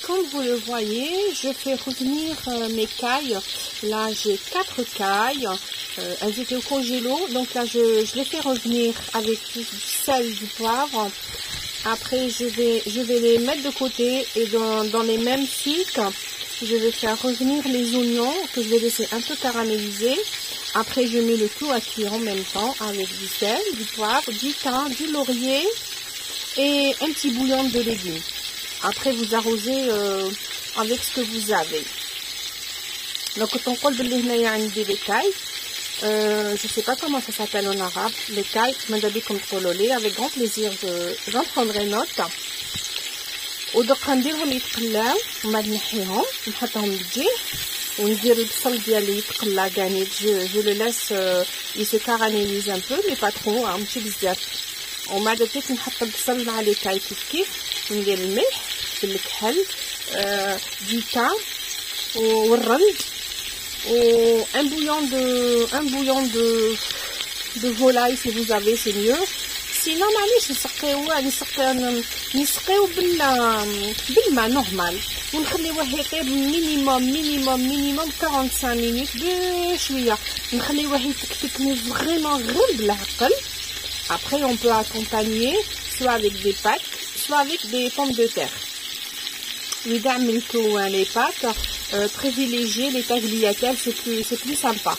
comme vous le voyez, je fais revenir mes cailles. Là, j'ai 4 cailles. Elles étaient au congélo. Donc là, je les fais revenir avec du sel, du poivre. Après, je vais les mettre de côté. Et dans les mêmes sucs, je vais faire revenir les oignons que je vais laisser un peu caraméliser. Après, je mets le tout à cuire en même temps avec du sel, du poivre, du thym, du laurier et un petit bouillon de légumes. Après, vous arrosez avec ce que vous avez. Donc, quand on colle des cailles, je sais pas comment ça s'appelle en arabe, les cailles, avec grand plaisir, j'en prendrai note. ودقا نديرهم يتقلاو وما نحيهم نحطهم بالجيه وندير البصل ديالي يتقلا كاع جو لو لاس يسو كاراميليز ان بو مي با ترو ماشي بزاف ومن بعد بديت نحط البصل مع لي كاي كيف وندير الملح بالكحل دي تام والرند و un bouillon de volaille si vous avez, c'est mieux. Sinon معليش نسقيوه بالماء نورمال ونخليوه يطيب مينيموم 45 مينوت بشويه نخليوه يتكتك فريمون غير بالعقل. Après on peut accompagner soit avec des pâtes soit avec des pommes de terre. إذا عملتوا les pâtes privilégiez les tagliatelles, c'est plus sympa.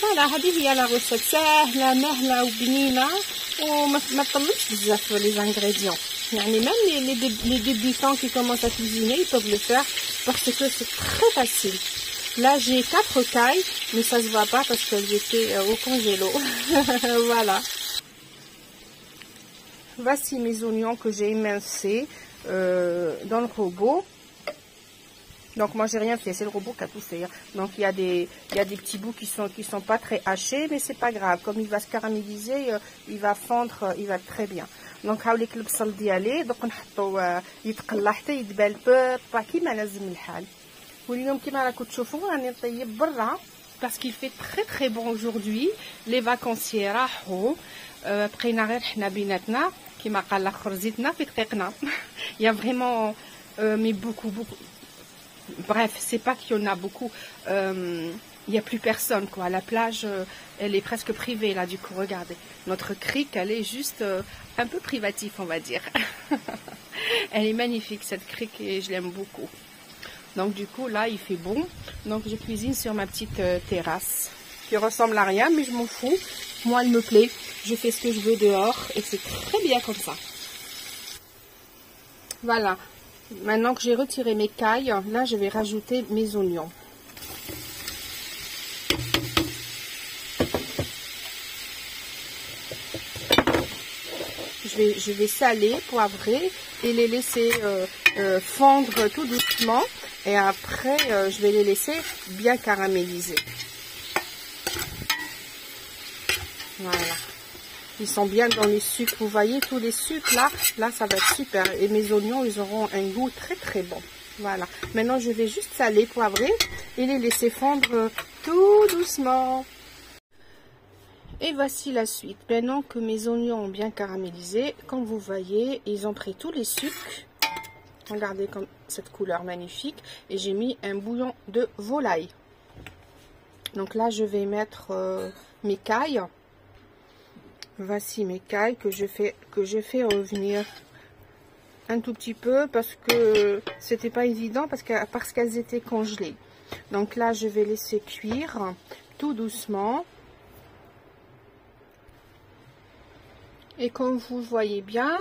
فوالا هذه هي لا روسيت ساهله مهله وبنينه وما تطلبش بزاف لي زانغريديون. يعني même les débutants qui commencent à cuisiner ils peuvent le faire parce que c'est très facile. Là j'ai 4 cailles mais ça se voit pas parce qu'elles étaient au congélo. Voilà. Voici mes oignons que j'ai émincés dans le robot. Donc moi j'ai rien fait, c'est le robot qui a tout fait. Donc il y a des petits bouts qui sont pas très hachés, mais c'est pas grave. Comme il va se caraméliser, il va fondre, il va très bien. Donc هاوليك البصل ديالي دوك نحطو يتقلى حتى يدبل با كيما لازم الحال. واليوم كيما راكم تشوفوا راني نطيب برا parce qu'il fait très bon aujourd'hui. Les vacanciers راحوا بقينا غير حنا بيناتنا كيما قال الاخر زيتنا في دقيقنا. Il y a vraiment mais beaucoup. Bref, c'est pas qu'il y en a beaucoup. Il y a plus personne quoi. La plage, elle est presque privée là. Du coup, regardez, notre crique, elle est juste un peu privative, on va dire. Elle est magnifique cette crique et je l'aime beaucoup. Donc du coup, là, il fait bon. Donc je cuisine sur ma petite terrasse qui ressemble à rien, mais je m'en fous. Moi, elle me plaît. Je fais ce que je veux dehors et c'est très bien comme ça. Voilà. Maintenant que j'ai retiré mes cailles, là je vais rajouter mes oignons. Je vais saler, poivrer et les laisser fondre tout doucement. Et après, je vais les laisser bien caraméliser. Voilà. Ils sont bien dans les sucres, vous voyez tous les sucres là ça va être super et mes oignons ils auront un goût très bon. Voilà, maintenant je vais juste saler, poivrer et les laisser fondre tout doucement. Et voici la suite. Maintenant que mes oignons ont bien caramélisé, comme vous voyez ils ont pris tous les sucres, regardez comme cette couleur magnifique, et j'ai mis un bouillon de volaille. Donc là je vais mettre mes cailles. Voici mes cailles que je fais revenir un tout petit peu parce que c'était pas évident parce qu'elles étaient congelées. Donc là je vais laisser cuire tout doucement. Et comme vous voyez bien,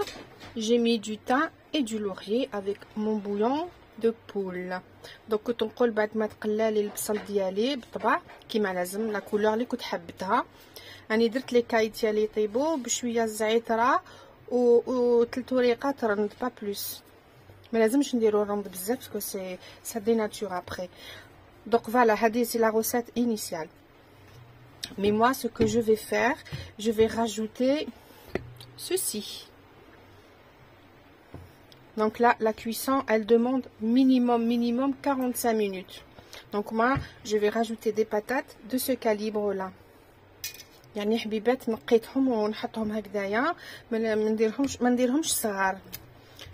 j'ai mis du thym et du laurier avec mon bouillon de poule. Donc كنت نقول بعد ما تقلى لي البصل ديالي بالطبع كيما لازم لا كولور اللي كنت حبتها. راني درت لي كاي ديالي يطيبوا بشويه الزعتره و 3 وريقات رند با بلوس. ما لازمش نديرو رند بزاف باسكو سي سا ديناتور ابري. Donc voilà, هذه c'est la recette initiale. Mais moi ce que je vais faire, je vais rajouter ceci. Donc là la cuisson elle demande minimum 45 minutes. Donc moi je vais rajouter des patates de ce calibre là. يعني حبيبات نقيتهم ونحطهم هكذايا ما نديرهمش صغار.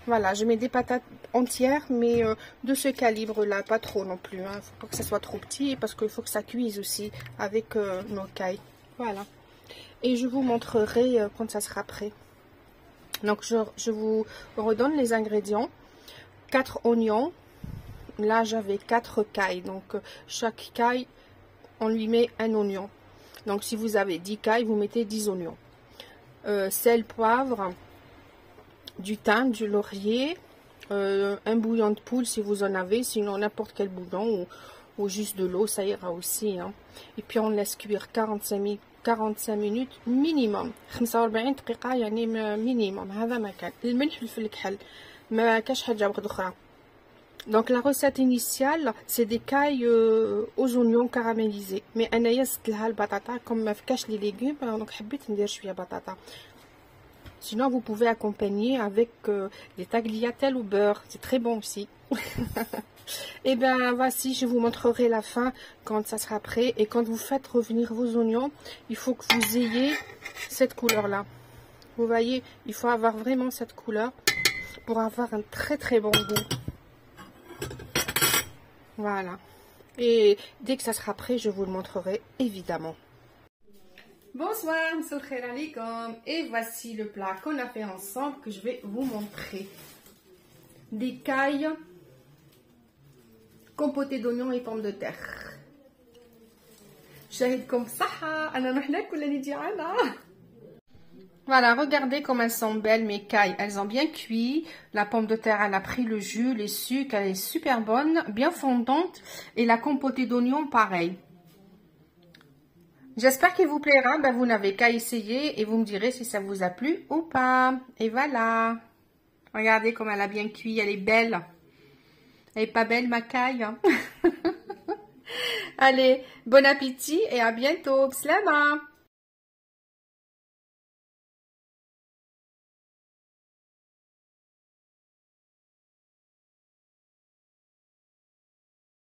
Voilà, je mets des patates entières, mais de ce calibre-là, pas trop non plus. Hein. Faut pas que ça soit trop petit, parce qu'il faut que ça cuise aussi avec nos cailles. Voilà. Et je vous montrerai quand ça sera prêt. Donc, je vous redonne les ingrédients. 4 oignons. Là, j'avais 4 cailles. Donc, chaque caille, on lui met un oignon. Donc, si vous avez 10 cailles, vous mettez 10 oignons. Sel, poivre, du thym, du laurier, un bouillon de poule si vous en avez, sinon n'importe quel bouillon ou juste de l'eau, ça ira aussi. Hein. Et puis on laisse cuire 45 minutes minimum. 45 دقيقة يعني minimum. هذا ما كان الملح والفلفل الكحل ما كاش حاجة أخرى. Donc la recette initiale, c'est des cailles aux oignons caramélisés. Mais أنايا زدت لها البطاطا comme ما فكاش les légumes, donc حبيت ندير شوية بطاطا. Sinon, vous pouvez accompagner avec des tagliatelles au beurre. C'est très bon aussi. Et bien, voici, je vous montrerai la fin quand ça sera prêt. Et quand vous faites revenir vos oignons, il faut que vous ayez cette couleur-là. Vous voyez, il faut avoir vraiment cette couleur pour avoir un très très bon goût. Voilà. Et dès que ça sera prêt, je vous le montrerai évidemment. Bonsoir, et voici le plat qu'on a fait ensemble que je vais vous montrer. Des cailles compotées d'oignons et pommes de terre. Voilà, regardez comme elles sont belles mes cailles. Elles ont bien cuit. La pomme de terre, elle a pris le jus, les sucres, elle est super bonne, bien fondante. Et la compotée d'oignons, pareil. J'espère qu'il vous plaira. Ben, vous n'avez qu'à essayer et vous me direz si ça vous a plu ou pas. Et voilà. Regardez comme elle a bien cuit. Elle est belle. Elle est pas belle ma caille. Hein. Allez, bon appétit et à bientôt. Slama.